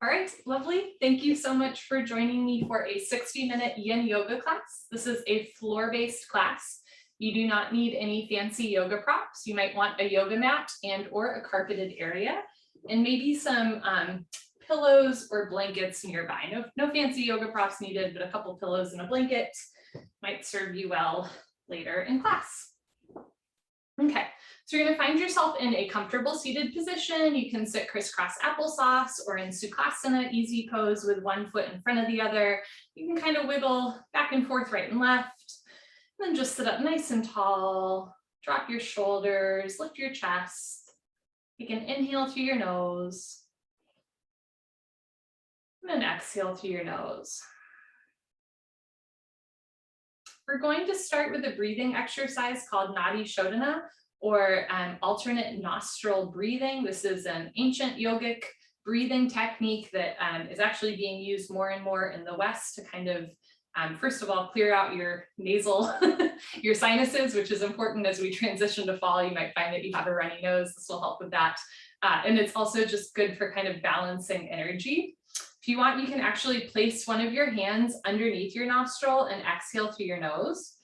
All right, lovely. Thank you so much for joining me for a 60-minute Yin Yoga class. This is a floor-based class. You do not need any fancy yoga props. You might want a yoga mat and or a carpeted area, and maybe some pillows or blankets nearby. No fancy yoga props needed, but a couple pillows and a blanket might serve you well later in class. Okay, so you're going to find yourself in a comfortable seated position. You can sit crisscross applesauce or in Sukhasana, easy pose with one foot in front of the other. You can kind of wiggle back and forth, right and left, and then just sit up nice and tall. Drop your shoulders, lift your chest. You can inhale through your nose, and then exhale through your nose. We're going to start with a breathing exercise called Nadi Shodhana, or alternate nostril breathing. This is an ancient yogic breathing technique that is actually being used more and more in the West to kind of, first of all, clear out your nasal, your sinuses, which is important as we transition to fall. You might find that you have a runny nose. This will help with that. And it's also just good for kind of balancing energy. If you want, you can actually place one of your hands underneath your nostril and exhale through your nose.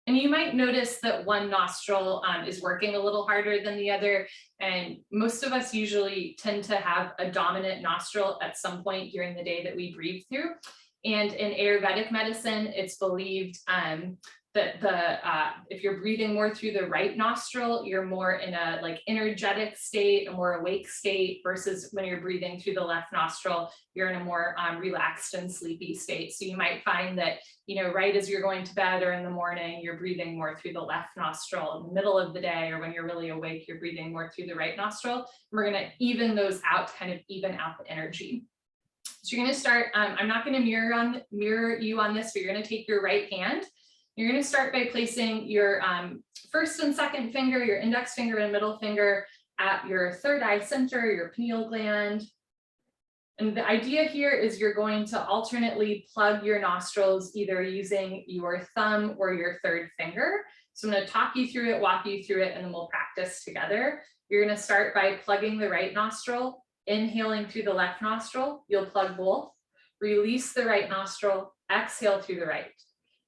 And you might notice that one nostril is working a little harder than the other. And most of us usually tend to have a dominant nostril at some point during the day that we breathe through. And in Ayurvedic medicine, it's believed that if you're breathing more through the right nostril, you're more in a energetic state, a more awake state, versus when you're breathing through the left nostril, you're in a more relaxed and sleepy state. So you might find that, right as you're going to bed or in the morning, you're breathing more through the left nostril. In the middle of the day, or when you're really awake, you're breathing more through the right nostril. And we're going to even those out to kind of even out the energy. So you're going to start, I'm not going to mirror you on this, but you're going to take your right hand. You're going to start by placing your first and second finger, your index finger and middle finger at your third eye center, your pineal gland. And the idea here is you're going to alternately plug your nostrils, either using your thumb or your third finger. So I'm going to talk you through it, walk you through it, and then we'll practice together. You're going to start by plugging the right nostril, inhaling through the left nostril. You'll plug both. Release the right nostril, exhale through the right.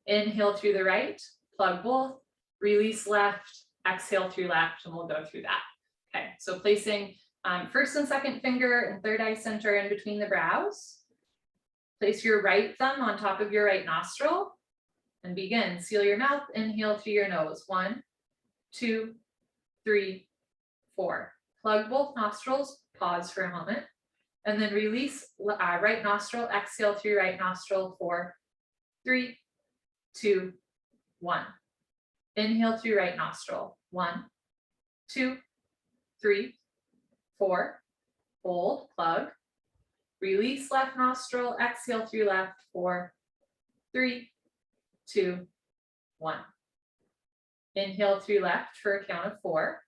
Inhale through the right, plug both, release left, exhale through left, and we'll go through that. Okay, so placing first and second finger and third eye center in between the brows. Place your right thumb on top of your right nostril and begin. Seal your mouth, inhale through your nose. 1, 2, 3, 4. Plug both nostrils, pause for a moment, and then release right nostril, exhale through right nostril. 4, 3, 2, 1. Inhale through right nostril. 1, 2, 3, 4. Hold, plug. Release left nostril, exhale through left. 4, 3, 2, 1. Inhale through left for a count of 4.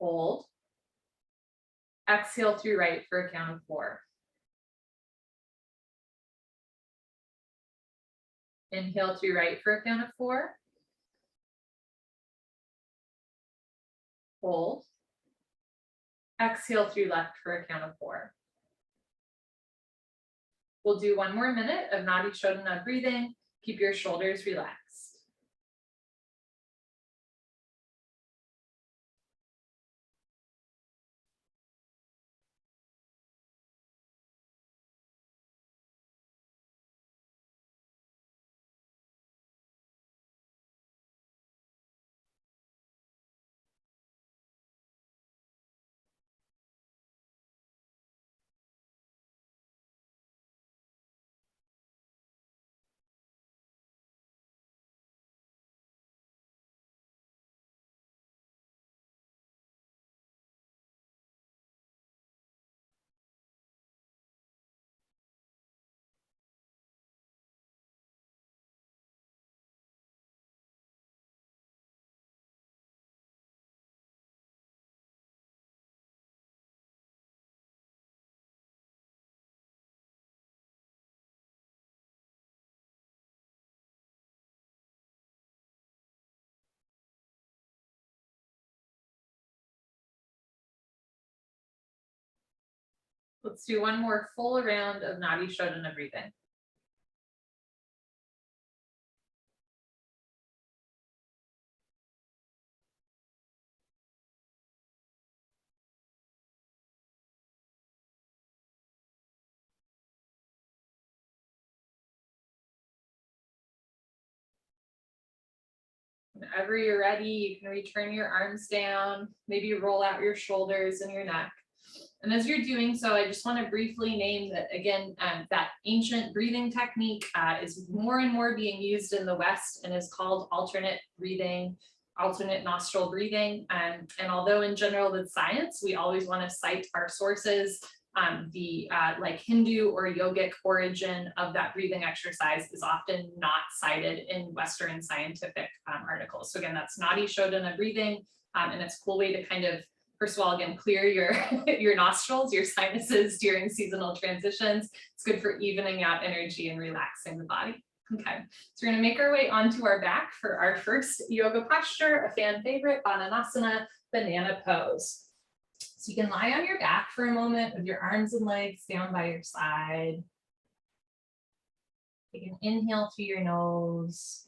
Hold. Exhale through right for a count of 4. Inhale through right for a count of 4. Hold. Exhale through left for a count of 4. We'll do one more minute of Nadi Shodhana breathing. Keep your shoulders relaxed. Let's do one more full round of Nadi Shodhana breathing. Whenever you're ready, you can return your arms down, maybe roll out your shoulders and your neck. And as you're doing so, I just want to briefly name that again, that ancient breathing technique is more and more being used in the West and is called alternate breathing, alternate nostril breathing. And although in general with science, we always want to cite our sources, the like Hindu or yogic origin of that breathing exercise is often not cited in Western scientific articles. So again, that's Nadi Shodhana breathing, and it's a cool way to kind of, first of all, again, clear your, your nostrils, your sinuses during seasonal transitions. It's good for evening out energy and relaxing the body. Okay, so we're gonna make our way onto our back for our first yoga posture, a fan favorite, Bananasana, banana pose. So you can lie on your back for a moment with your arms and legs down by your side. Take an inhale through your nose.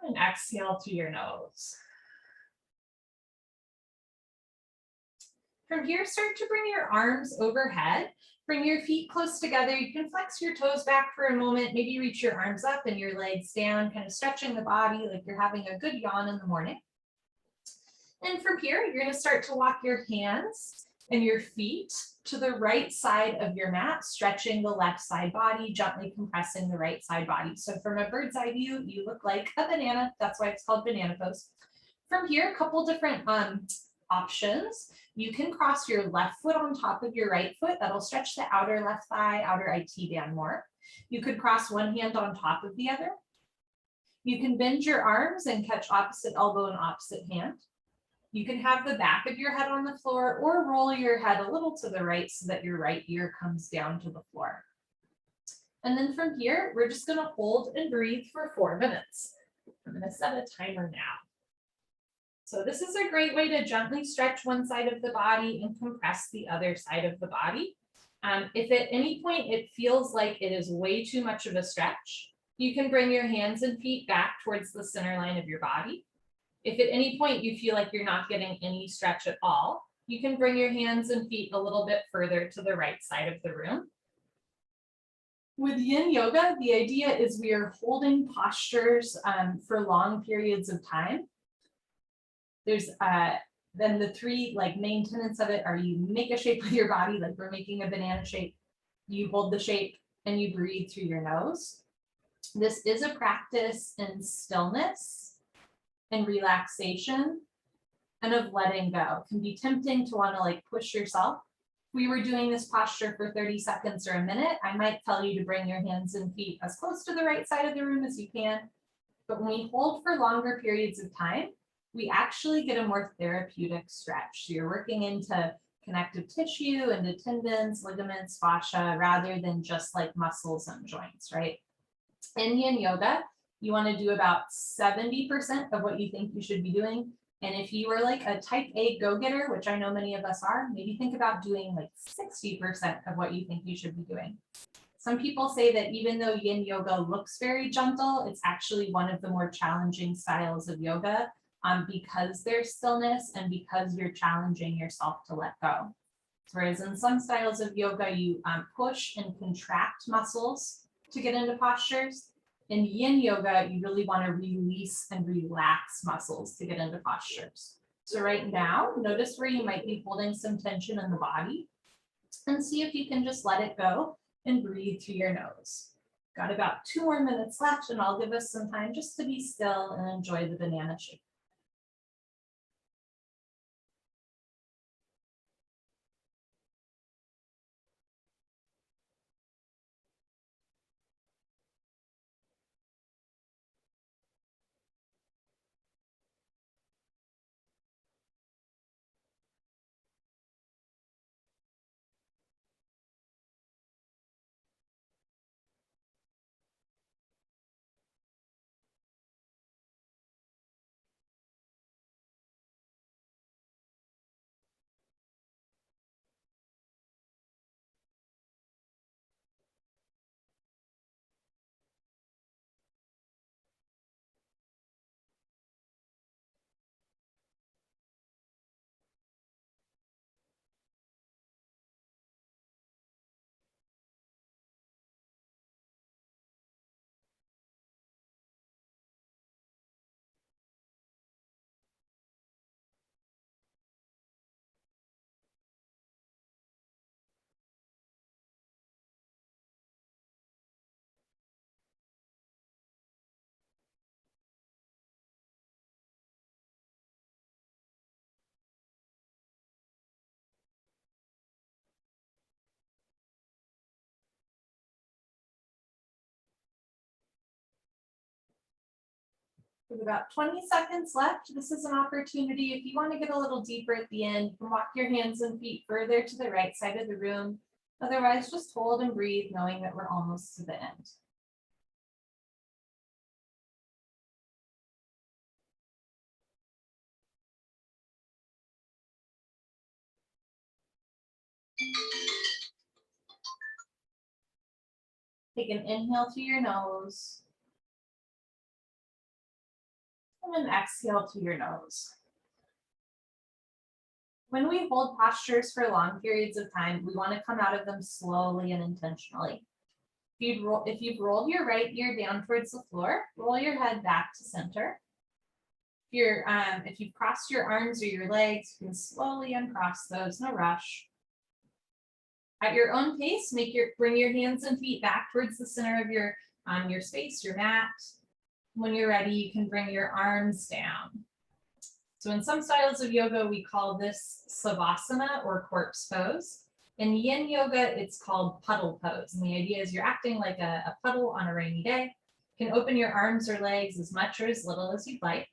And exhale through your nose. From here, start to bring your arms overhead. Bring your feet close together. You can flex your toes back for a moment. Maybe reach your arms up and your legs down, kind of stretching the body like you're having a good yawn in the morning. And from here, you're going to start to walk your hands and your feet to the right side of your mat, stretching the left side body, gently compressing the right side body. So from a bird's eye view, you look like a banana. That's why it's called banana pose. From here, a couple different options. You can cross your left foot on top of your right foot. That'll stretch the outer left thigh, outer IT band more. You could cross one hand on top of the other. You can bend your arms and catch opposite elbow and opposite hand. You can have the back of your head on the floor or roll your head a little to the right so that your right ear comes down to the floor. And then from here, we're just going to hold and breathe for 4 minutes. I'm going to set a timer now. So this is a great way to gently stretch one side of the body and compress the other side of the body. If at any point it feels like it is way too much of a stretch, you can bring your hands and feet back towards the center line of your body. If at any point you feel like you're not getting any stretch at all, you can bring your hands and feet a little bit further to the right side of the room. With Yin Yoga, the idea is we are holding postures for long periods of time. There's then the three main tenets of it are you make a shape with your body, like we're making a banana shape, you hold the shape and you breathe through your nose. This is a practice in stillness and relaxation and of letting go. It can be tempting to want to push yourself. If we were doing this posture for 30 seconds or a minute, I might tell you to bring your hands and feet as close to the right side of the room as you can. But when we hold for longer periods of time, we actually get a more therapeutic stretch. So you're working into connective tissue, into tendons, ligaments, fascia, rather than just muscles and joints, right? In Yin Yoga, you want to do about 70% of what you think you should be doing. And if you are a type A go-getter, which I know many of us are, maybe think about doing 60% of what you think you should be doing. Some people say that even though Yin Yoga looks very gentle, it's actually one of the more challenging styles of yoga because there's stillness and because you're challenging yourself to let go. Whereas in some styles of yoga, you push and contract muscles to get into postures. In Yin Yoga, you really want to release and relax muscles to get into postures. So right now, notice where you might be holding some tension in the body and see if you can just let it go and breathe through your nose. Got about 2 more minutes left and I'll give us some time just to be still and enjoy the banana shape. With about 20 seconds left, this is an opportunity. If you want to get a little deeper at the end, you can walk your hands and feet further to the right side of the room. Otherwise, just hold and breathe, knowing that we're almost to the end. Take an inhale through your nose. And then exhale through your nose. When we hold postures for long periods of time, we want to come out of them slowly and intentionally. If you've rolled your right ear down towards the floor, roll your head back to center. If you've crossed your arms or your legs, you can slowly uncross those, no rush. At your own pace, bring your hands and feet back towards the center of your space, your mat. When you're ready, you can bring your arms down. So in some styles of yoga, we call this Savasana or corpse pose. In Yin Yoga, it's called Puddle Pose. And the idea is you're acting like a puddle on a rainy day. You can open your arms or legs as much or as little as you'd like.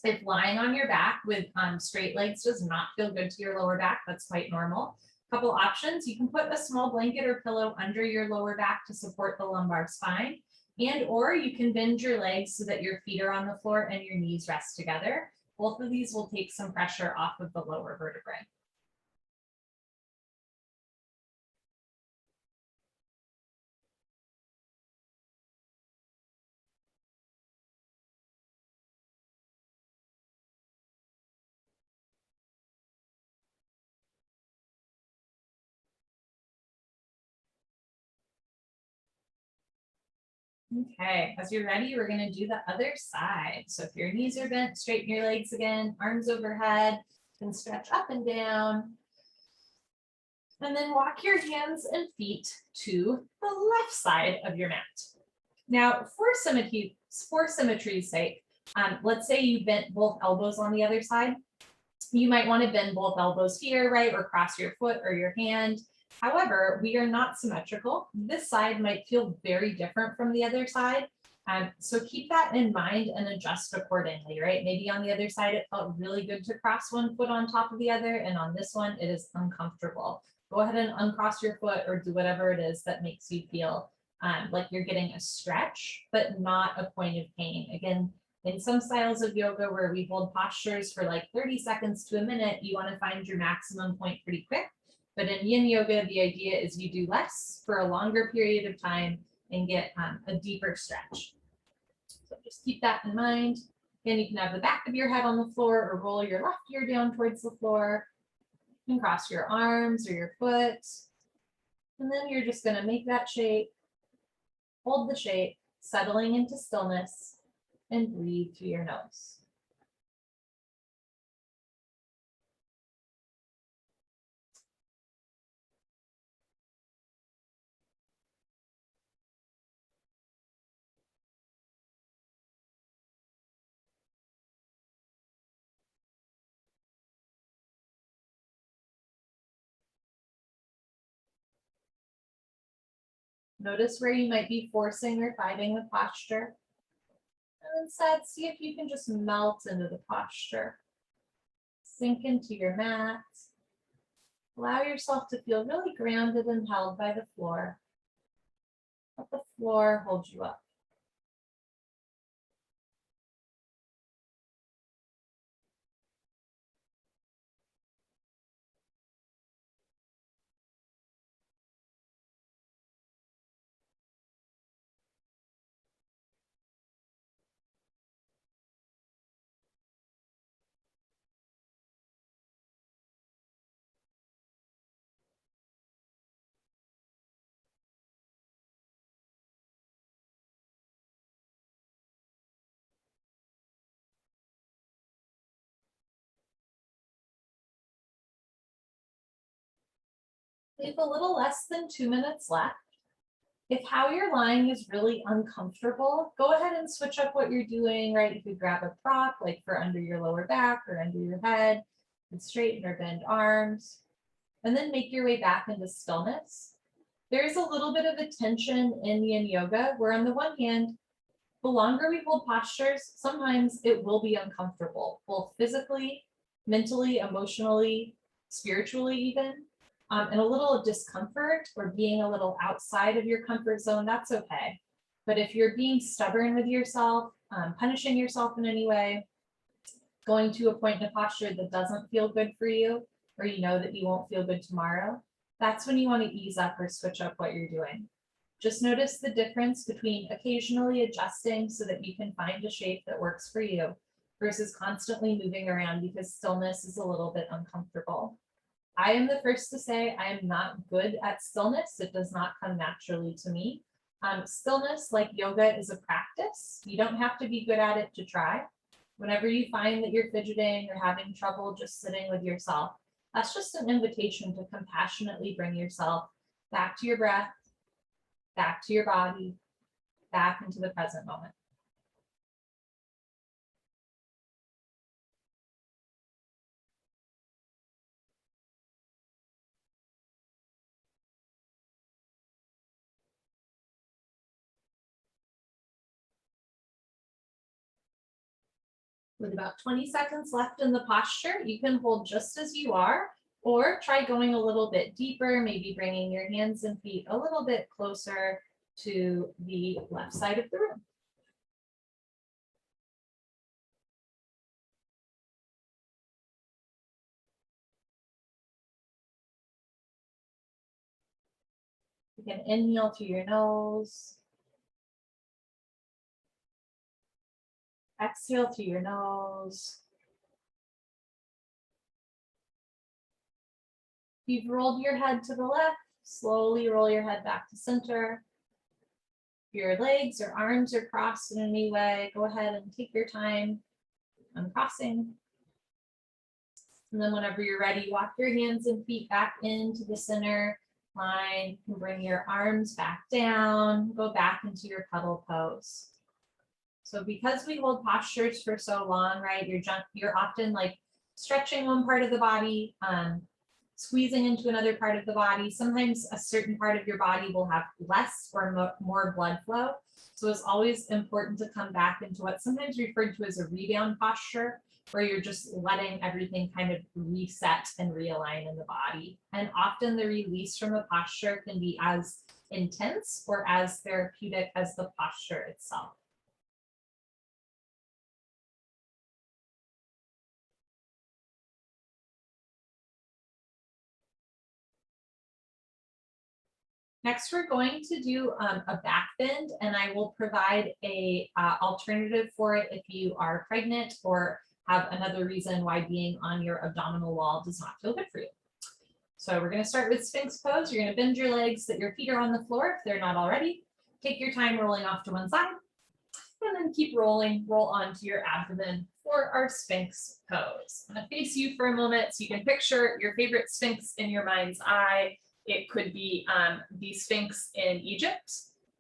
If lying on your back with straight legs does not feel good to your lower back, that's quite normal. Couple options, you can put a small blanket or pillow under your lower back to support the lumbar spine, or you can bend your legs so that your feet are on the floor and your knees rest together. Both of these will take some pressure off of the lower vertebrae. Okay, as you're ready, we're going to do the other side. So if your knees are bent, straighten your legs again, arms overhead, and stretch up and down. And then walk your hands and feet to the left side of your mat. Now, for symmetry's sake, let's say you bent both elbows on the other side. You might want to bend both elbows here, right, or cross your foot or your hand. However, we are not symmetrical. This side might feel very different from the other side. So keep that in mind and adjust accordingly, right? Maybe on the other side, it felt really good to cross one foot on top of the other, and on this one, it is uncomfortable. Go ahead and uncross your foot or do whatever it is that makes you feel like you're getting a stretch, but not a point of pain. Again, in some styles of yoga where we hold postures for like 30 seconds to a minute, you want to find your maximum point pretty quick. But in Yin Yoga, the idea is you do less for a longer period of time and get a deeper stretch. So just keep that in mind. Then you can have the back of your head on the floor or roll your left ear down towards the floor. You can cross your arms or your foot. And then you're just going to make that shape, hold the shape, settling into stillness, and breathe through your nose. Notice where you might be forcing or fighting the posture. And instead, see if you can just melt into the posture. Sink into your mat. Allow yourself to feel really grounded and held by the floor. Let the floor hold you up. Leave a little less than 2 minutes left. If how you're lying is really uncomfortable, go ahead and switch up what you're doing, right? You could grab a prop, like for under your lower back or under your head, and straighten or bend arms, and then make your way back into stillness. There's a little bit of a tension in Yin Yoga, where on the one hand, The longer we hold postures, sometimes it will be uncomfortable, both physically, mentally, emotionally, spiritually even, and a little discomfort or being a little outside of your comfort zone, that's okay. But if you're being stubborn with yourself, punishing yourself in any way, going to a point in a posture that doesn't feel good for you, or you know that you won't feel good tomorrow, that's when you want to ease up or switch up what you're doing. Just notice the difference between occasionally adjusting so that you can find a shape that works for you versus constantly moving around because stillness is a little bit uncomfortable. I am the first to say I am not good at stillness. It does not come naturally to me. Stillness, like yoga, is a practice. You don't have to be good at it to try. Whenever you find that you're fidgeting or having trouble just sitting with yourself, that's just an invitation to compassionately bring yourself back to your breath, back to your body, back into the present moment. With about 20 seconds left in the posture, you can hold just as you are, or try going a little bit deeper, maybe bringing your hands and feet a little bit closer to the left side of the room. You can inhale through your nose. Exhale through your nose. If you've rolled your head to the left, slowly roll your head back to center. If your legs or arms are crossed in any way, go ahead and take your time uncrossing. And then whenever you're ready, walk your hands and feet back into the center line. You can bring your arms back down, go back into your puddle pose. So because we hold postures for so long, right, you're often like stretching one part of the body, squeezing into another part of the body. Sometimes a certain part of your body will have less or more blood flow. So it's always important to come back into what's sometimes referred to as a rebound posture, where you're just letting everything kind of reset and realign in the body. And often the release from a posture can be as intense or as therapeutic as the posture itself. Next, we're going to do a back bend, and I will provide a alternative for it if you are pregnant or have another reason why being on your abdominal wall does not feel good for you. So we're going to start with Sphinx Pose. You're going to bend your legs so that your feet are on the floor if they're not already. Take your time rolling off to one side, and then keep rolling, roll onto your abdomen for our Sphinx Pose. I'm going to face you for a moment so you can picture your favorite Sphinx in your mind's eye. It could be the Sphinx in Egypt,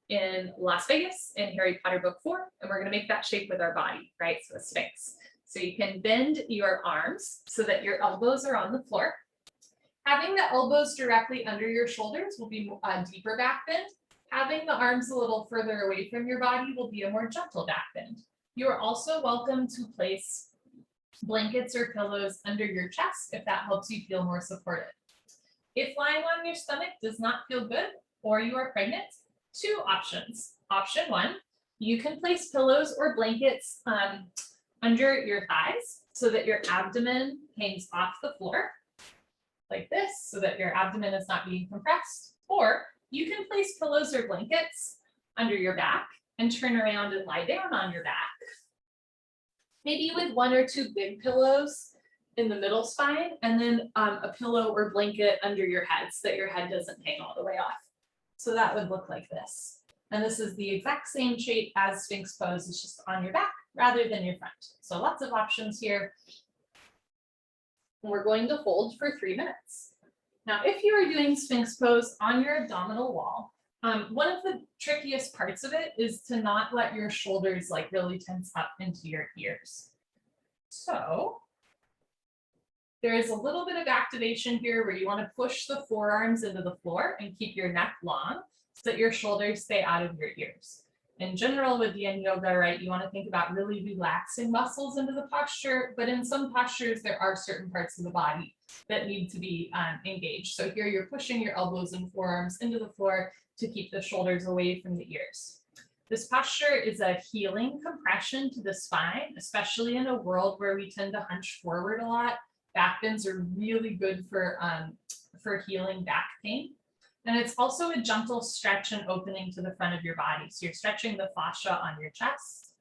in Las Vegas, in Harry Potter book 4, and we're going to make that shape with our body, right? So a Sphinx. So you can bend your arms so that your elbows are on the floor. Having the elbows directly under your shoulders will be a deeper back bend. Having the arms a little further away from your body will be a more gentle back bend. You are also welcome to place blankets or pillows under your chest if that helps you feel more supported. If lying on your stomach does not feel good or you are pregnant, 2 options. Option 1, you can place pillows or blankets under your thighs so that your abdomen hangs off the floor like this so that your abdomen is not being compressed. Or you can place pillows or blankets under your back and turn around and lie down on your back. Maybe with 1 or 2 big pillows in the middle spine, and then a pillow or blanket under your head so that your head doesn't hang all the way off. So that would look like this. And this is the exact same shape as Sphinx Pose, it's just on your back rather than your front. So lots of options here. And we're going to hold for 3 minutes. Now, if you are doing Sphinx Pose on your abdominal wall, one of the trickiest parts of it is to not let your shoulders like really tense up into your ears. So there is a little bit of activation here where you want to push the forearms into the floor and keep your neck long so that your shoulders stay out of your ears. In general with Yin Yoga, right, you want to think about really relaxing muscles into the posture, but in some postures, there are certain parts of the body that need to be engaged. So here you're pushing your elbows and forearms into the floor to keep the shoulders away from the ears. This posture is a healing compression to the spine, especially in a world where we tend to hunch forward a lot. Back bends are really good for healing back pain. And it's also a gentle stretch and opening to the front of your body. So you're stretching the fascia on your chest,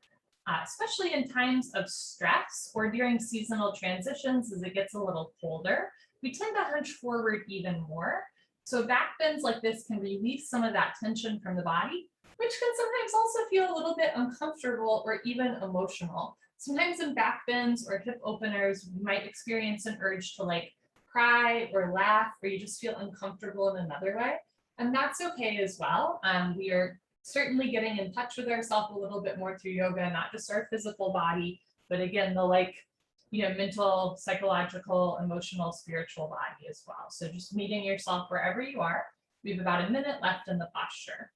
especially in times of stress or during seasonal transitions as it gets a little colder. We tend to hunch forward even more. So back bends like this can release some of that tension from the body, which can sometimes also feel a little bit uncomfortable or even emotional. Sometimes in back bends or hip openers, we might experience an urge to like cry or laugh, or you just feel uncomfortable in another way. And that's okay as well. We are certainly getting in touch with ourselves a little bit more through yoga, not just our physical body, but again, the mental, psychological, emotional, spiritual body as well. So just meeting yourself wherever you are. We have about a minute left in the posture.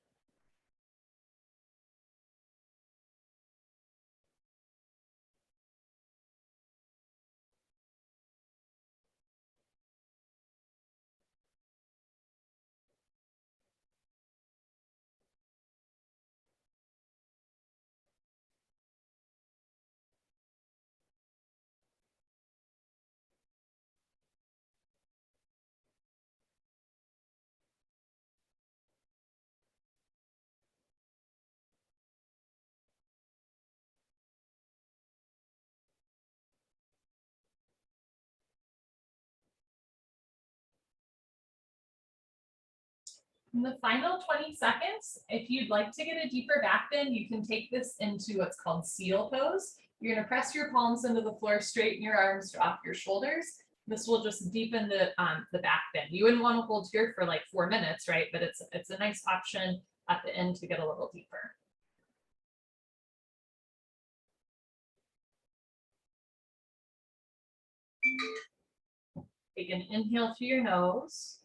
In the final 20 seconds, if you'd like to get a deeper back bend, you can take this into what's called Seal Pose. You're going to press your palms into the floor, straighten your arms, drop your shoulders. This will just deepen the back bend. You wouldn't want to hold here for like 4 minutes, right? But it's a nice option at the end to get a little deeper. Take an inhale through your nose.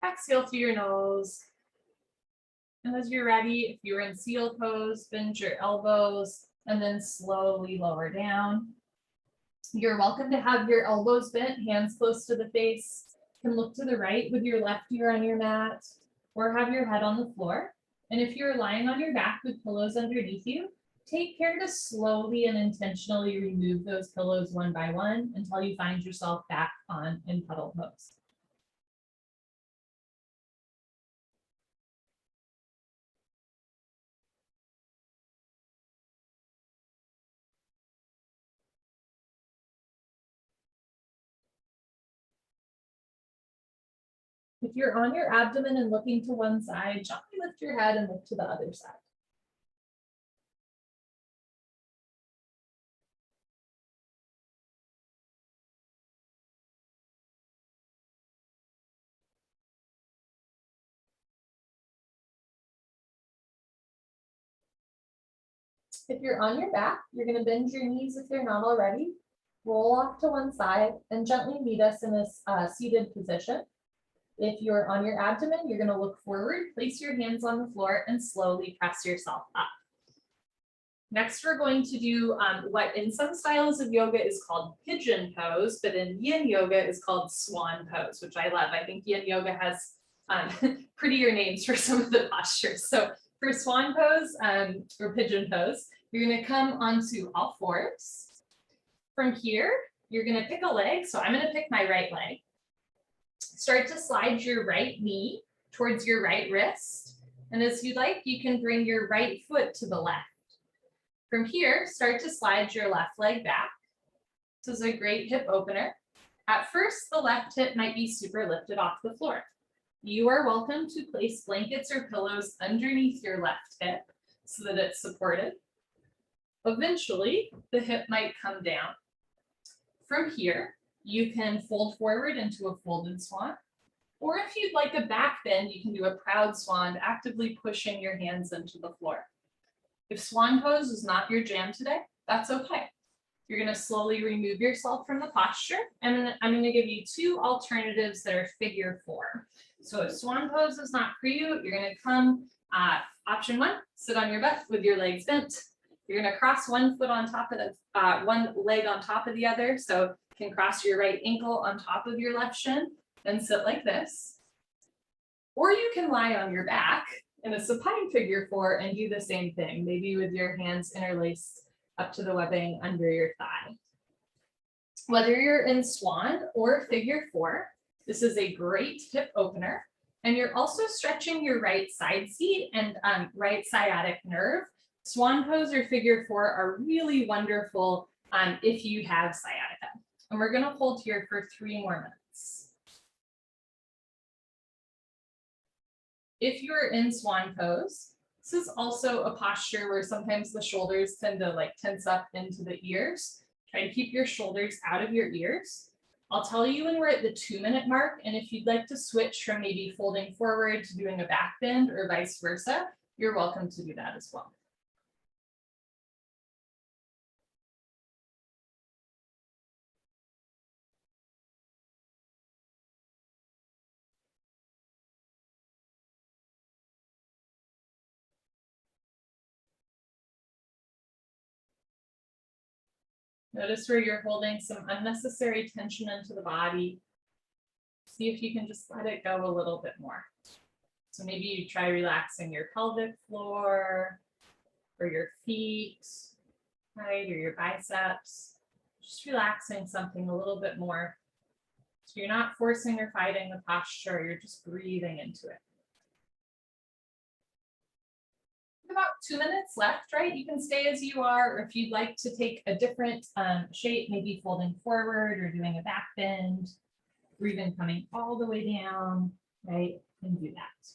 Exhale through your nose. And as you're ready, if you're in Seal Pose, bend your elbows and then slowly lower down. You're welcome to have your elbows bent, hands close to the face. You can look to the right with your left ear on your mat or have your head on the floor. And if you're lying on your back with pillows underneath you, take care to slowly and intentionally remove those pillows one by one until you find yourself back on in Puddle Pose. If you're on your abdomen and looking to one side, gently lift your head and look to the other side. If you're on your back, you're going to bend your knees if they're not already, roll off to one side, and gently meet us in this seated position. If you're on your abdomen, you're going to look forward, place your hands on the floor, and slowly press yourself up. Next, we're going to do what in some styles of yoga is called Pigeon Pose, but in Yin Yoga is called Swan Pose, which I love. I think Yin Yoga has prettier names for some of the postures. So for Swan Pose or Pigeon Pose, you're going to come onto all fours. From here, you're going to pick a leg. So I'm going to pick my right leg. Start to slide your right knee towards your right wrist. And as you'd like, you can bring your right foot to the left. From here, start to slide your left leg back. This is a great hip opener. At first, the left hip might be super lifted off the floor. You are welcome to place blankets or pillows underneath your left hip so that it's supported. Eventually, the hip might come down. From here, you can fold forward into a folded swan. Or if you'd like a back bend, you can do a proud swan, actively pushing your hands into the floor. If Swan Pose is not your jam today, that's okay. You're going to slowly remove yourself from the posture, and I'm going to give you 2 alternatives that are figure 4. So if Swan Pose is not for you, you're going to come Option one, sit on your butt with your legs bent. You're gonna cross one foot on top of the, one leg on top of the other. So you can cross your right ankle on top of your left shin and sit like this. Or you can lie on your back in a supine figure 4 and do the same thing, maybe with your hands interlaced up to the webbing under your thigh. Whether you're in swan or figure 4, this is a great hip opener. And you're also stretching your right side seat and right sciatic nerve. Swan pose or figure 4 are really wonderful if you have sciatica. And we're gonna hold here for 3 more minutes. If you're in swan pose, this is also a posture where sometimes the shoulders tend to like tense up into the ears. Try to keep your shoulders out of your ears. I'll tell you when we're at the 2-minute mark, and if you'd like to switch from maybe folding forward to doing a back bend or vice versa, you're welcome to do that as well. Notice where you're holding some unnecessary tension into the body. See if you can just let it go a little bit more. So maybe you try relaxing your pelvic floor or your feet, right, or your biceps. Just relaxing something a little bit more. So you're not forcing or fighting the posture, you're just breathing into it. About 2 minutes left, right? You can stay as you are, or if you'd like to take a different shape, maybe folding forward or doing a back bend, or even coming all the way down, right? And do that.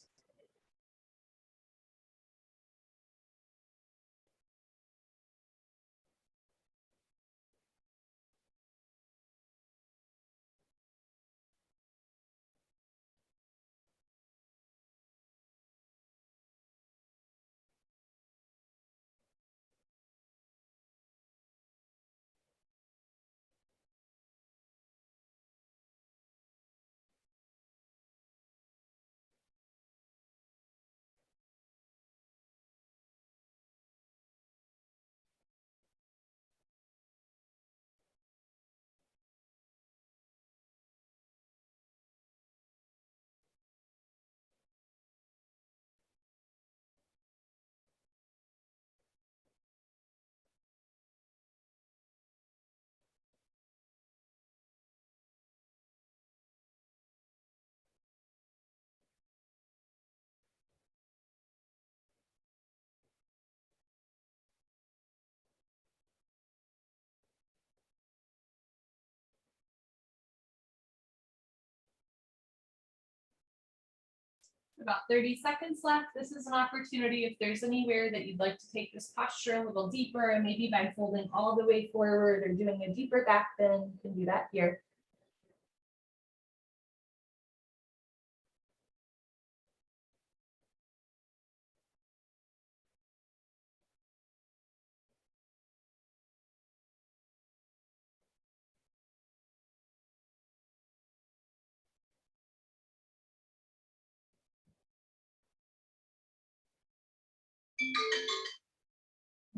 About 30 seconds left. This is an opportunity if there's anywhere that you'd like to take this posture a little deeper, and maybe by folding all the way forward or doing a deeper back bend, you can do that here.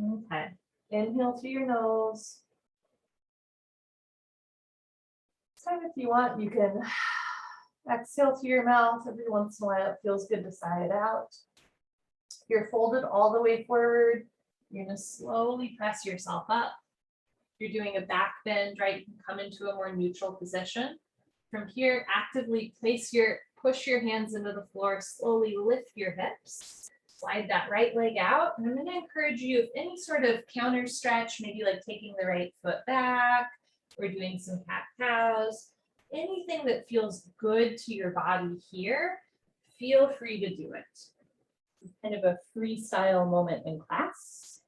Okay, inhale through your nose. This time, if you want, you can exhale through your mouth. Every once in a while, it feels good to sigh it out. If you're folded all the way forward, you're going to slowly press yourself up. If you're doing a back bend, right, you can come into a more neutral position. From here, actively push your hands into the floor, slowly lift your hips. Slide that right leg out. And I'm going to encourage you, if any sort of counter stretch, maybe like taking the right foot back or doing some cat-cows, anything that feels good to your body here, feel free to do it. It's kind of a freestyle moment in class.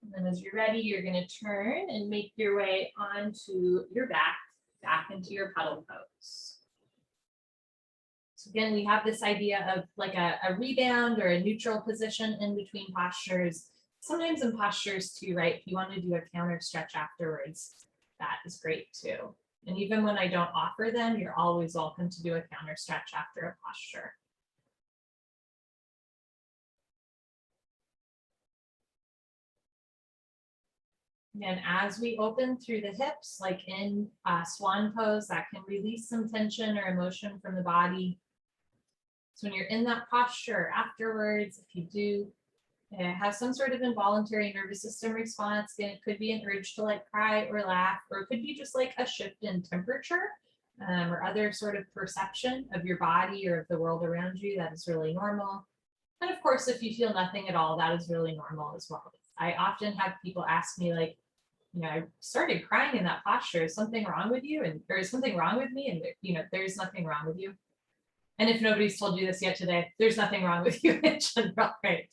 And then as you're ready, you're going to turn and make your way onto your back into your puddle pose. So again, we have this idea of like a rebound or a neutral position in between postures. Sometimes in postures too, right? If you want to do a counter stretch afterwards, that is great too. And even when I don't offer them, you're always welcome to do a counter stretch after a posture. And as we open through the hips, like in Swan Pose, that can release some tension or emotion from the body. So when you're in that posture afterwards, if you do have some sort of involuntary nervous system response, it could be an urge to like cry or laugh, or it could be just like a shift in temperature or other sort of perception of your body or of the world around you. That is really normal. And of course, if you feel nothing at all, that is really normal as well. I often have people ask me like, I started crying in that posture. Is something wrong with you? And there is something wrong with me? And there's nothing wrong with you. And if nobody's told you this yet today, there's nothing wrong with you in general, right?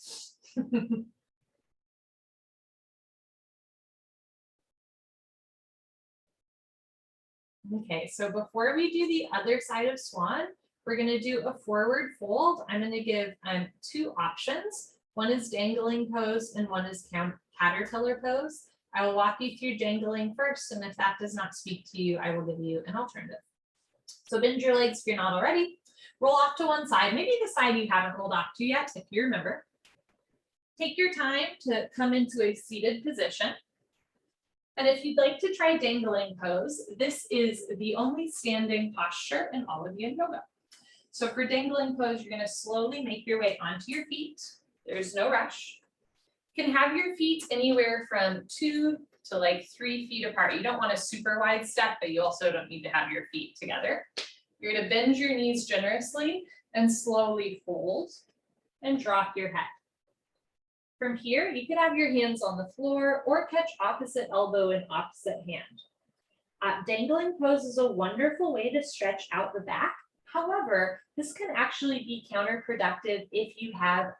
Okay, so before we do the other side of swan, we're going to do a forward fold. I'm going to give two options. One is dangling pose and one is caterpillar pose. I will walk you through dangling first, and if that does not speak to you, I will give you an alternative. So bend your legs if you're not already. Roll off to one side, maybe the side you haven't rolled off to yet, if you remember. Take your time to come into a seated position. And if you'd like to try dangling pose, this is the only standing posture in all of Yin Yoga. So for dangling pose, you're going to slowly make your way onto your feet. There's no rush. You can have your feet anywhere from 2 to like 3 feet apart. You don't want a super wide step, but you also don't need to have your feet together. You're going to bend your knees generously and slowly fold and drop your head. From here, you could have your hands on the floor or catch opposite elbow and opposite hand. Dangling pose is a wonderful way to stretch out the back. However, this can actually be counterproductive if you have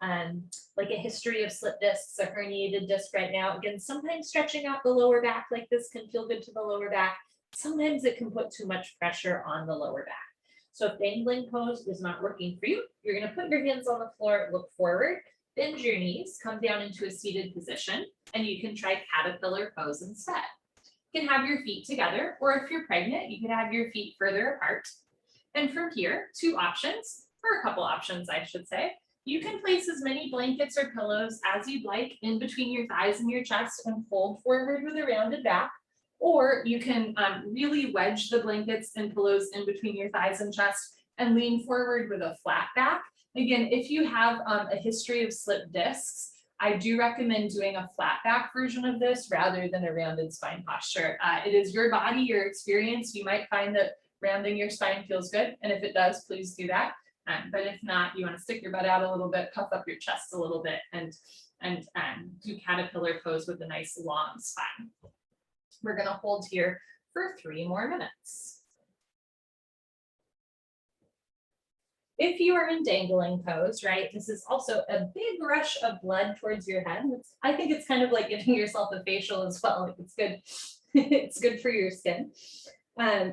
like a history of slip discs, a herniated disc right now. Again, sometimes stretching out the lower back like this can feel good to the lower back. Sometimes it can put too much pressure on the lower back. So if dangling pose is not working for you, you're going to put your hands on the floor, look forward, bend your knees, come down into a seated position, and you can try caterpillar pose instead. You can have your feet together, or if you're pregnant, you can have your feet further apart. And from here, two options, or a couple options, I should say. You can place as many blankets or pillows as you'd like in between your thighs and your chest and fold forward with a rounded back. Or you can really wedge the blankets and pillows in between your thighs and chest and lean forward with a flat back. Again, if you have a history of slip discs, I do recommend doing a flat back version of this rather than a rounded spine posture. It is your body, your experience. You might find that rounding your spine feels good. And if it does, please do that. But if not, you want to stick your butt out a little bit, puff up your chest a little bit, and do caterpillar pose with a nice long spine. We're going to hold here for 3 more minutes. If you are in dangling pose, right, this is also a big rush of blood towards your head. I think it's kind of like giving yourself a facial as well. It's good. It's good for your skin.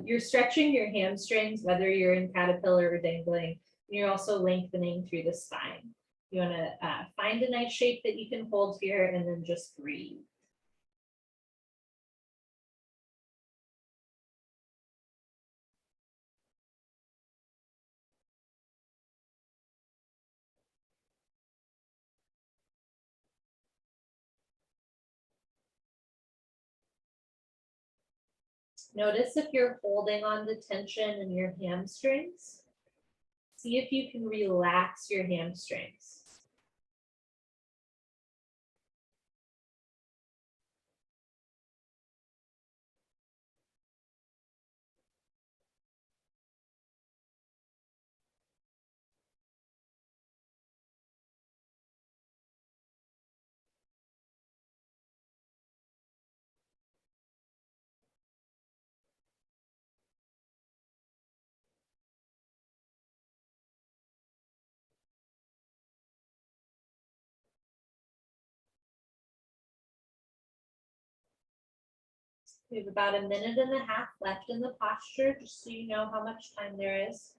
You're stretching your hamstrings, whether you're in caterpillar or dangling. You're also lengthening through the spine. You want to find a nice shape that you can hold here and then just breathe. Notice if you're holding on to tension in your hamstrings. See if you can relax your hamstrings. We have about 1.5 minutes left in the posture, just so you know how much time there is.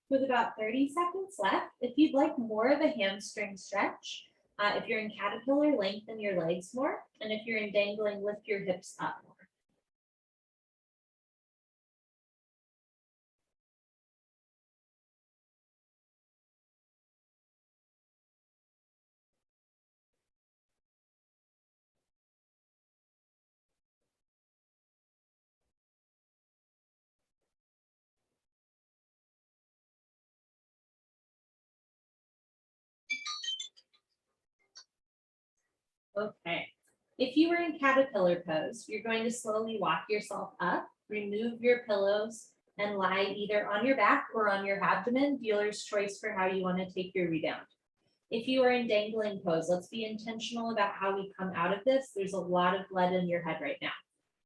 With about 30 seconds left, if you'd like more of a hamstring stretch, if you're in caterpillar, lengthen your legs more. And if you're in dangling, lift your hips up more. Okay. If you were in caterpillar pose, you're going to slowly walk yourself up, remove your pillows, and lie either on your back or on your abdomen, dealer's choice for how you want to take your rebound. If you are in dangling pose, let's be intentional about how we come out of this. There's a lot of blood in your head right now.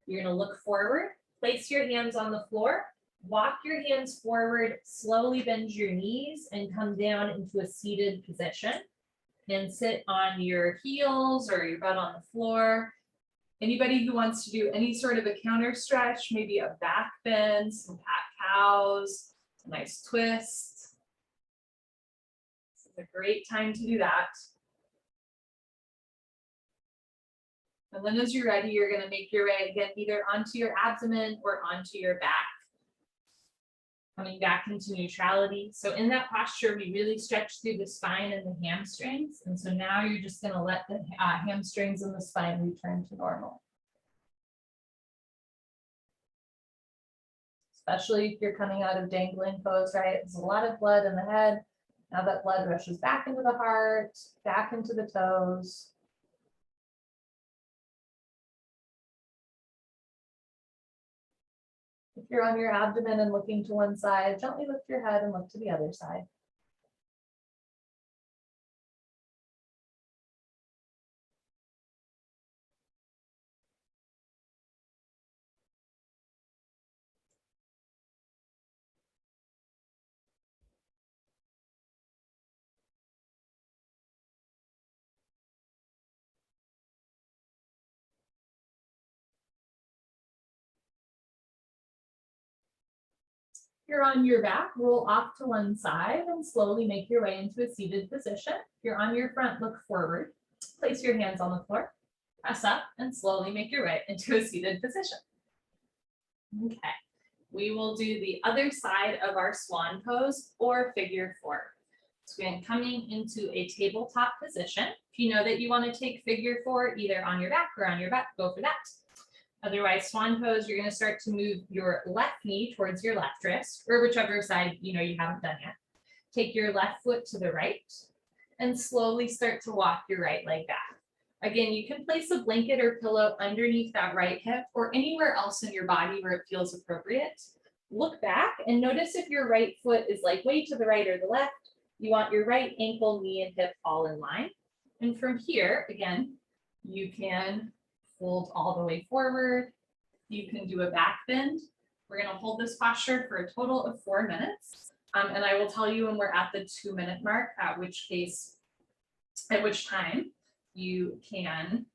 You're going to look forward, place your hands on the floor, walk your hands forward, slowly bend your knees, and come down into a seated position. And sit on your heels or your butt on the floor. Anybody who wants to do any sort of a counter stretch, maybe a back bend, some cat cows, a nice twist. This is a great time to do that. And then as you're ready, you're going to make your way again, either onto your abdomen or onto your back. Coming back into neutrality. So in that posture, we really stretch through the spine and the hamstrings. And so now you're just going to let the hamstrings and the spine return to normal. Especially if you're coming out of dangling pose, right? There's a lot of blood in the head. Now that blood rushes back into the heart, back into the toes. If you're on your abdomen and looking to one side, gently lift your head and look to the other side. You're on your back, roll off to one side and slowly make your way into a seated position. If you're on your front, look forward, place your hands on the floor, press up and slowly make your way into a seated position. Okay, we will do the other side of our swan pose or figure four. So again, coming into a tabletop position. If you know that you want to take figure four either on your back or on your butt, go for that. Otherwise, swan pose, you're going to start to move your left knee towards your left wrist, or whichever side you haven't done yet. Take your left foot to the right and slowly start to walk your right leg back. Again, you can place a blanket or pillow underneath that right hip or anywhere else in your body where it feels appropriate. Look back and notice if your right foot is like way to the right or the left. You want your right ankle, knee, and hip all in line. And from here, again, you can fold all the way forward. You can do a back bend. We're going to hold this posture for a total of 4 minutes. And I will tell you when we're at the 2-minute mark, at which time you can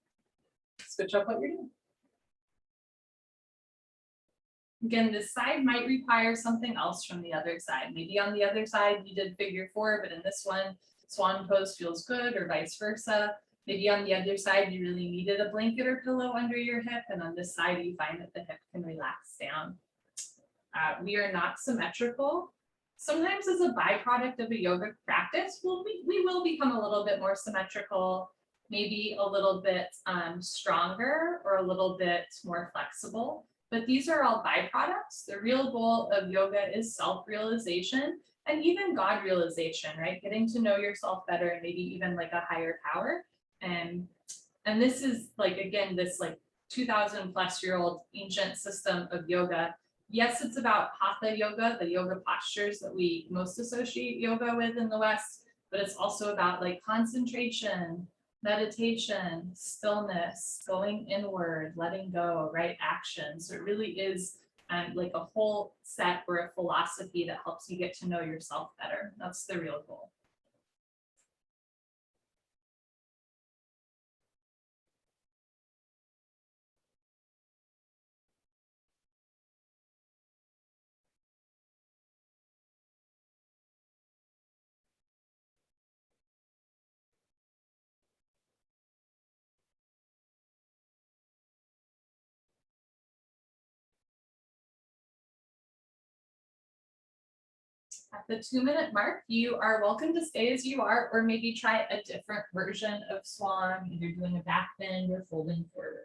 switch up what you're doing. Again, this side might require something else from the other side. Maybe on the other side you did figure four, but in this one, swan pose feels good, or vice versa. Maybe on the other side, you really needed a blanket or pillow under your hip, and on this side, you find that the hip can relax down. We are not symmetrical. Sometimes as a byproduct of a yoga practice, we will become a little bit more symmetrical, maybe a little bit stronger or a little bit more flexible. But these are all byproducts. The real goal of yoga is self-realization and even God realization, right? Getting to know yourself better and maybe even like a higher power. And this is like, again, this like 2,000+ ancient system of yoga. Yes, it's about hatha yoga, the yoga postures that we most associate yoga with in the West, but it's also about like concentration, meditation, stillness, going inward, letting go, right action. So it really is like a whole set or a philosophy that helps you get to know yourself better. That's the real goal. At the 2-minute mark, you are welcome to stay as you are, or maybe try a different version of swan, either doing a back bend or folding forward.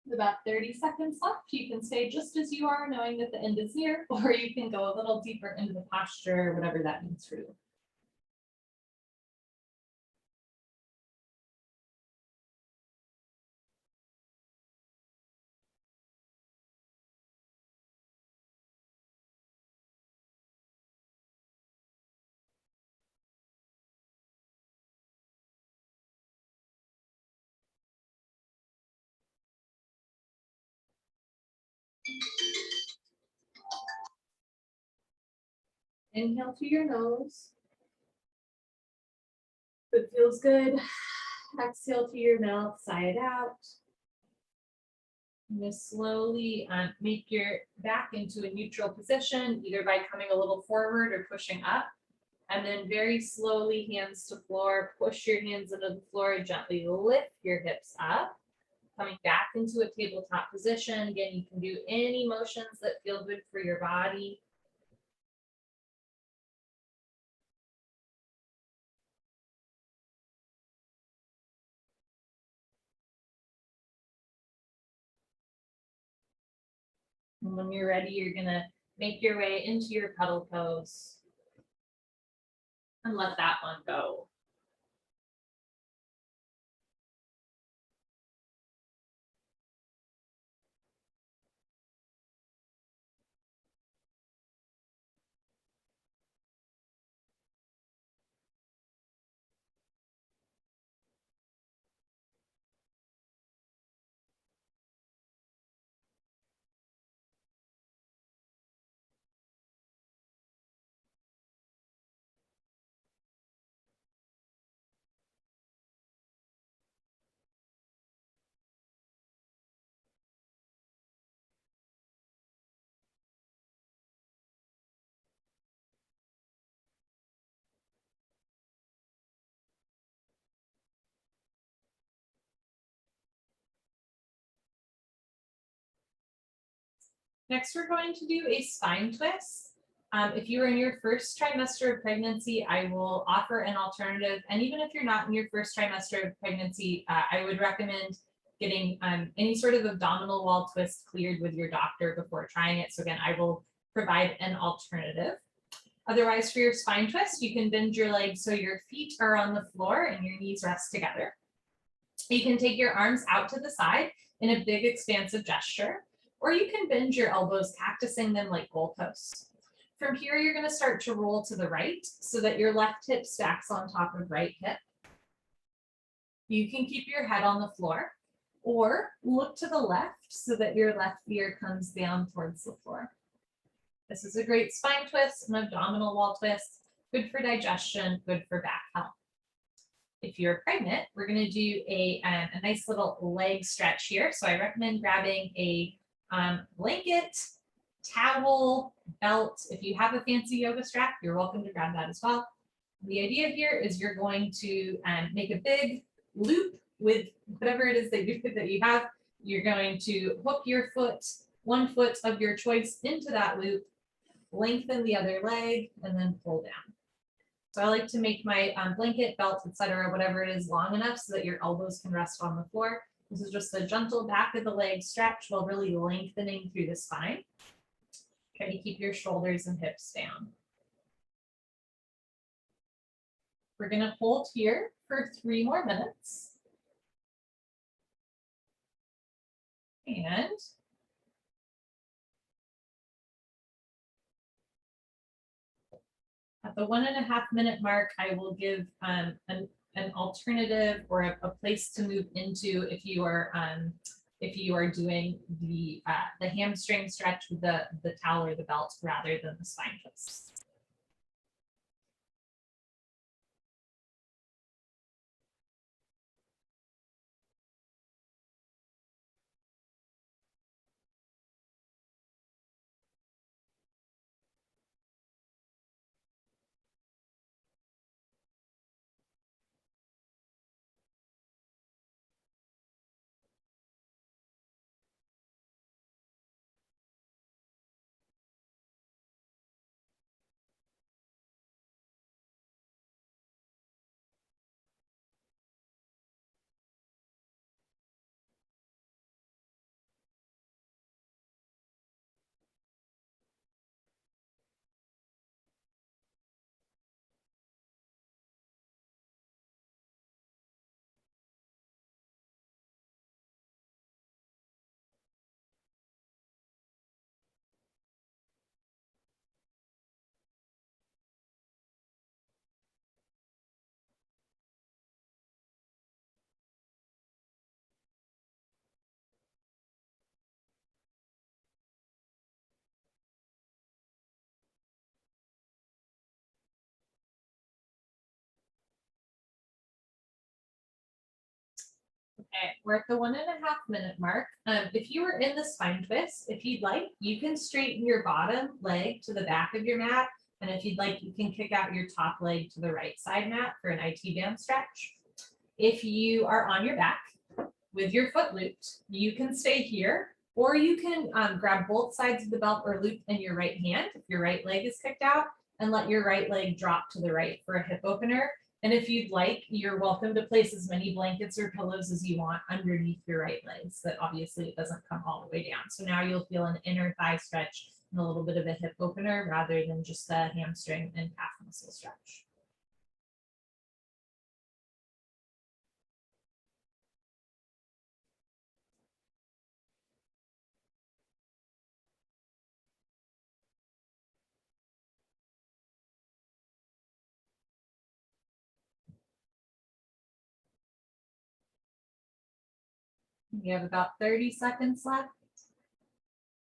With about 30 seconds left, you can stay just as you are, knowing that the end is near, or you can go a little deeper into the posture, whatever that means for you. Inhale through your nose. It feels good. Exhale through your mouth, sigh it out. I'm going to slowly make your back into a neutral position, either by coming a little forward or pushing up. And then very slowly, hands to floor, push your hands into the floor, gently lift your hips up. Coming back into a tabletop position. Again, you can do any motions that feel good for your body. And when you're ready, you're gonna make your way into your puddle pose and let that one go. Next, we're going to do a spine twist. If you are in your first trimester of pregnancy, I will offer an alternative. And even if you're not in your first trimester of pregnancy, I would recommend getting any sort of abdominal wall twist cleared with your doctor before trying it. So again, I will provide an alternative. Otherwise, for your spine twist, you can bend your legs so your feet are on the floor and your knees rest together. You can take your arms out to the side in a big expansive gesture, or you can bend your elbows, cactusing them like goalposts. From here, you're going to start to roll to the right so that your left hip stacks on top of right hip. You can keep your head on the floor or look to the left so that your left ear comes down towards the floor. This is a great spine twist, an abdominal wall twist, good for digestion, good for back health. If you're pregnant, we're going to do a nice little leg stretch here. So I recommend grabbing a blanket, towel, belt. If you have a fancy yoga strap, you're welcome to grab that as well. The idea here is you're going to make a big loop with whatever it is that you have. You're going to hook your foot, one foot of your choice into that loop, lengthen the other leg, and then pull down. So I like to make my blanket, belt, etc., whatever it is, long enough so that your elbows can rest on the floor. This is just a gentle back of the leg stretch while really lengthening through the spine. Try to keep your shoulders and hips down. We're going to hold here for 3 more minutes. And at the 1.5 minute mark, I will give an alternative or a place to move into if you are doing the hamstring stretch with the towel or the belt rather than the spine twist. Okay, we're at the 1.5 minute mark. If you were in the spine twist, if you'd like, you can straighten your bottom leg to the back of your mat. And if you'd like, you can kick out your top leg to the right side mat for an IT band stretch. If you are on your back with your foot looped, you can stay here, or you can grab both sides of the belt or loop in your right hand if your right leg is kicked out, and let your right leg drop to the right for a hip opener. And if you'd like, you're welcome to place as many blankets or pillows as you want underneath your right leg, so that obviously it doesn't come all the way down. So now you'll feel an inner thigh stretch and a little bit of a hip opener rather than just a hamstring and calf muscle stretch. You have about 30 seconds left.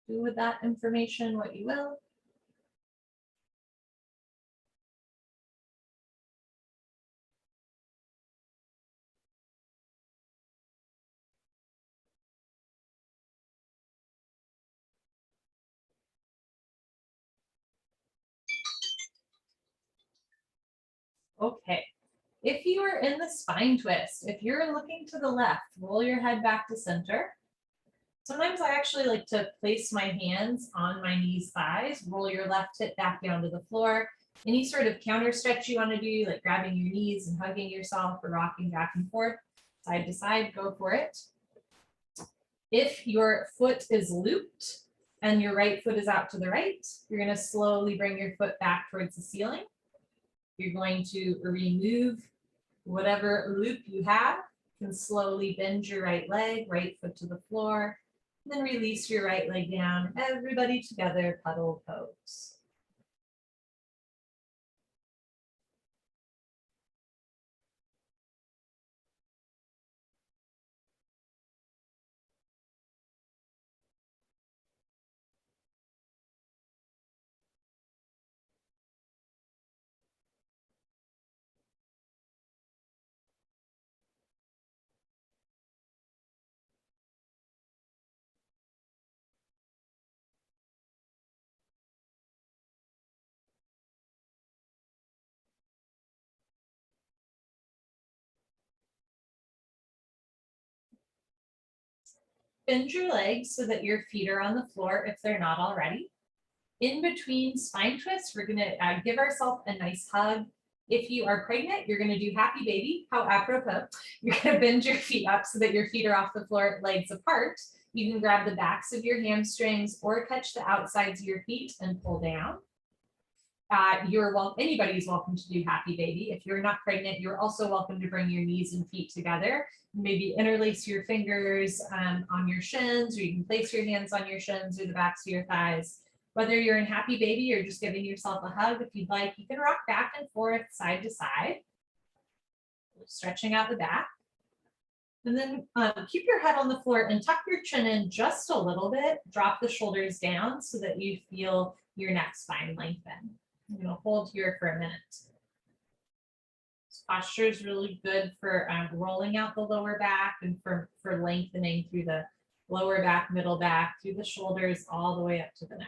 Do with that information what you will. Okay, if you are in the spine twist, if you're looking to the left, roll your head back to center. Sometimes I actually like to place my hands on my knees, thighs, roll your left hip back down to the floor. Any sort of counter stretch you want to do, like grabbing your knees and hugging yourself or rocking back and forth, side to side, go for it. If your foot is looped and your right foot is out to the right, you're going to slowly bring your foot back towards the ceiling. You're going to remove whatever loop you have. You can slowly bend your right leg, right foot to the floor, and then release your right leg down. Everybody together, puddle pose. Bend your legs so that your feet are on the floor if they're not already. In between spine twists, we're going to give ourselves a nice hug If you are pregnant, you're going to do happy baby. How apropos. You're going to bend your feet up so that your feet are off the floor, legs apart. You can grab the backs of your hamstrings or catch the outsides of your feet and pull down. Anybody's welcome to do happy baby. If you're not pregnant, you're also welcome to bring your knees and feet together. Maybe interlace your fingers on your shins, or you can place your hands on your shins or the backs of your thighs. Whether you're in happy baby or just giving yourself a hug, if you'd like, you can rock back and forth, side to side, stretching out the back. And then keep your head on the floor and tuck your chin in just a little bit. Drop the shoulders down so that you feel your neck spine lengthen. I'm going to hold here for a minute. This posture is really good for rolling out the lower back and for lengthening through the lower back, middle back, through the shoulders, all the way up to the neck.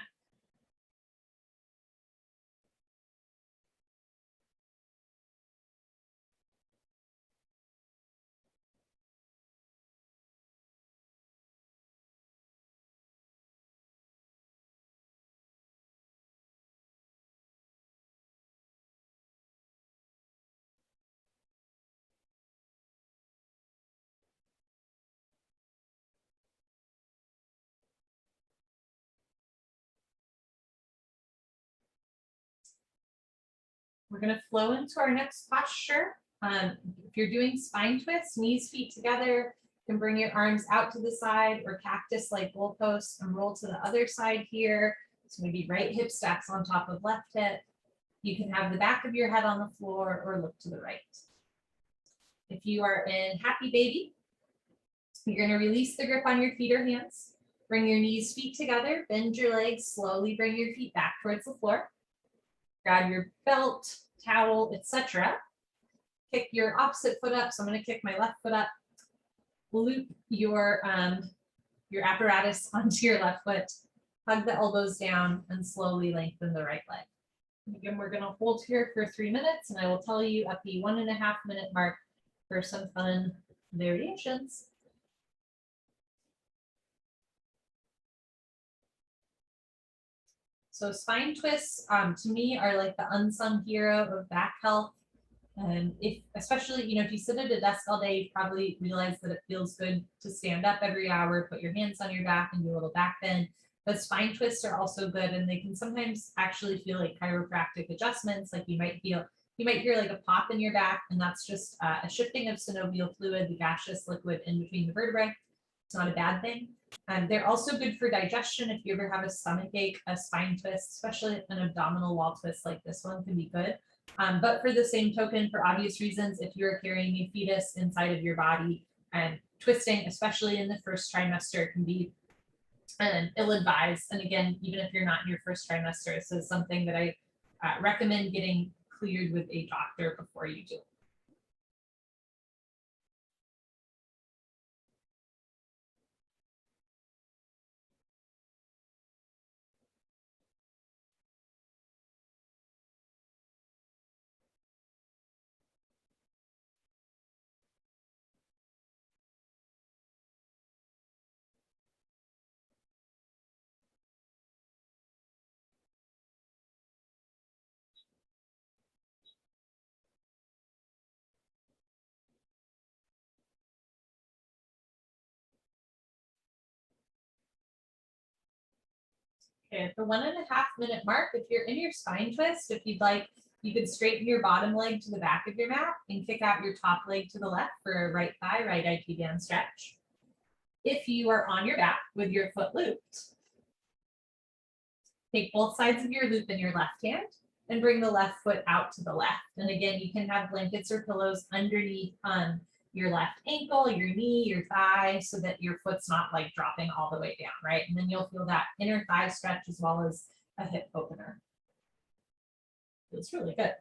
We're going to flow into our next posture. If you're doing spine twists, knees, feet together, you can bring your arms out to the side or cactus like goalposts and roll to the other side here. So maybe right hip stacks on top of left hip. You can have the back of your head on the floor or look to the right. If you are in happy baby, you're going to release the grip on your feet or hands. Bring your knees, feet together, bend your legs, slowly bring your feet back towards the floor. Grab your belt, towel, etc. Kick your opposite foot up. So I'm going to kick my left foot up. Loop your apparatus onto your left foot. Hug the elbows down and slowly lengthen the right leg. Again, we're going to hold here for 3 minutes, and I will tell you at the 1.5 minute mark for some fun variations. So spine twists to me are like the unsung hero of back health. And especially, if you sit at a desk all day, you probably realize that it feels good to stand up every hour, put your hands on your back and do a little back bend. But spine twists are also good, and they can sometimes actually feel like chiropractic adjustments. Like you might hear like a pop in your back, and that's just a shifting of synovial fluid, the gaseous liquid in between the vertebrae. It's not a bad thing. They're also good for digestion. If you ever have a stomach ache, a spine twist, especially an abdominal wall twist like this one, can be good. But for the same token, for obvious reasons, if you're carrying a fetus inside of your body, and twisting, especially in the first trimester, can be ill-advised. And again, even if you're not in your first trimester, this is something that I recommend getting cleared with a doctor before you do. Okay, at the 1.5 minute mark, if you're in your spine twist, if you'd like, you could straighten your bottom leg to the back of your mat and kick out your top leg to the left for a right thigh, right IT band stretch. If you are on your back with your foot looped, take both sides of your loop in your left hand and bring the left foot out to the left. And again, you can have blankets or pillows underneath your left ankle, your knee, your thigh, so that your foot's not like dropping all the way down, right? And then you'll feel that inner thigh stretch as well as a hip opener. Feels really good.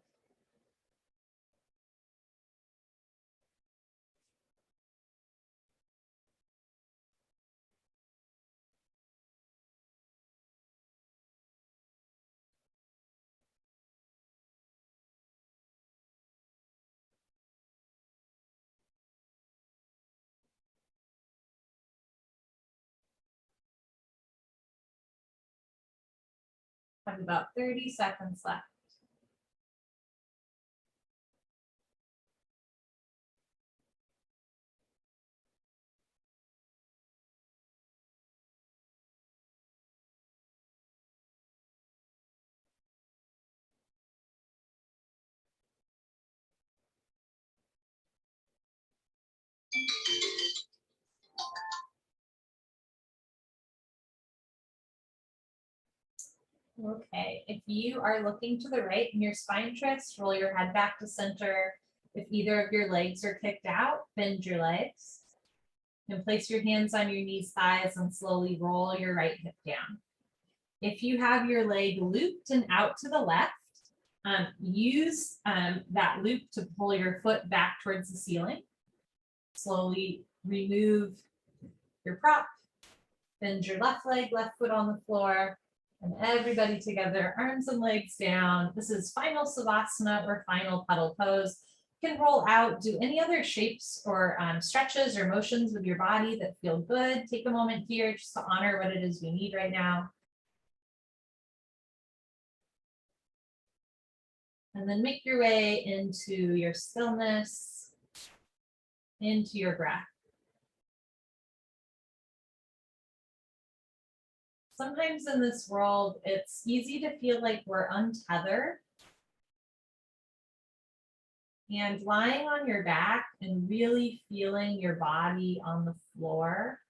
Have about 30 seconds left. Okay, if you are looking to the right in your spine twist, roll your head back to center. If either of your legs are kicked out, bend your legs. And place your hands on your knees, thighs, and slowly roll your right hip down. If you have your leg looped and out to the left, use that loop to pull your foot back towards the ceiling. Slowly remove your prop, bend your left leg, left foot on the floor, and everybody together, arms and legs down. This is final Savasana or final Puddle Pose. You can roll out, do any other shapes or stretches or motions with your body that feel good. Take a moment here just to honor what it is we need right now. And then make your way into your stillness, into your breath. Sometimes in this world, it's easy to feel like we're untethered. And lying on your back and really feeling your body on the floor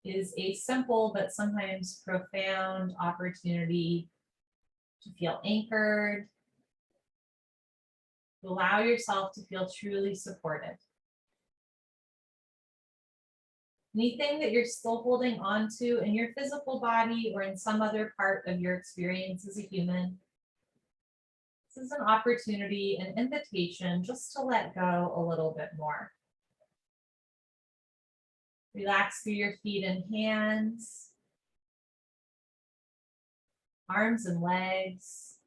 is a simple but sometimes profound opportunity to feel anchored, to allow yourself to feel truly supported. Anything that you're still holding on to in your physical body or in some other part of your experience as a human, this is an opportunity, an invitation just to let go a little bit more. Relax through your feet and hands, arms and legs,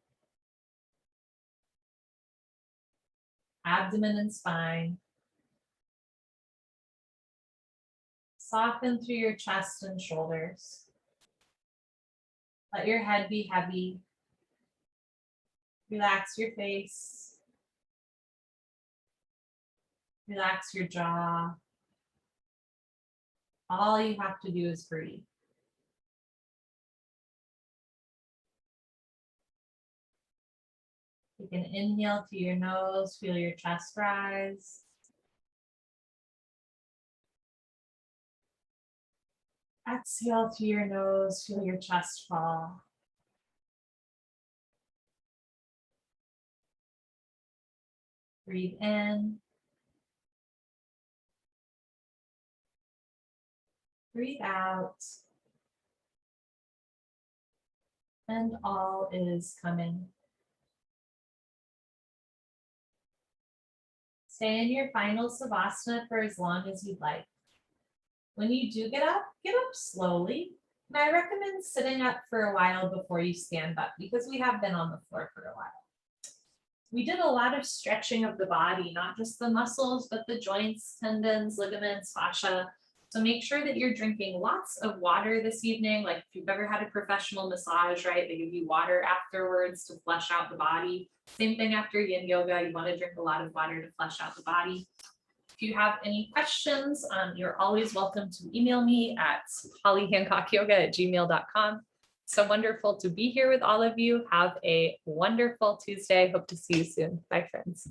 abdomen and spine. Soften through your chest and shoulders. Let your head be heavy. Relax your face. Relax your jaw. All you have to do is breathe. Take an inhale through your nose, feel your chest rise. Exhale through your nose, feel your chest fall. Breathe in. Breathe out. And all is coming. Stay in your final Savasana for as long as you'd like. When you do get up slowly. And I recommend sitting up for a while before you stand up because we have been on the floor for a while. We did a lot of stretching of the body, not just the muscles, but the joints, tendons, ligaments, fascia. So make sure that you're drinking lots of water this evening. Like if you've ever had a professional massage, right? They give you water afterwards to flush out the body. Same thing after Yin Yoga, you want to drink a lot of water to flush out the body. If you have any questions, you're always welcome to email me at hollyhancockyoga@gmail.com. So wonderful to be here with all of you. Have a wonderful Tuesday. Hope to see you soon. Bye, friends.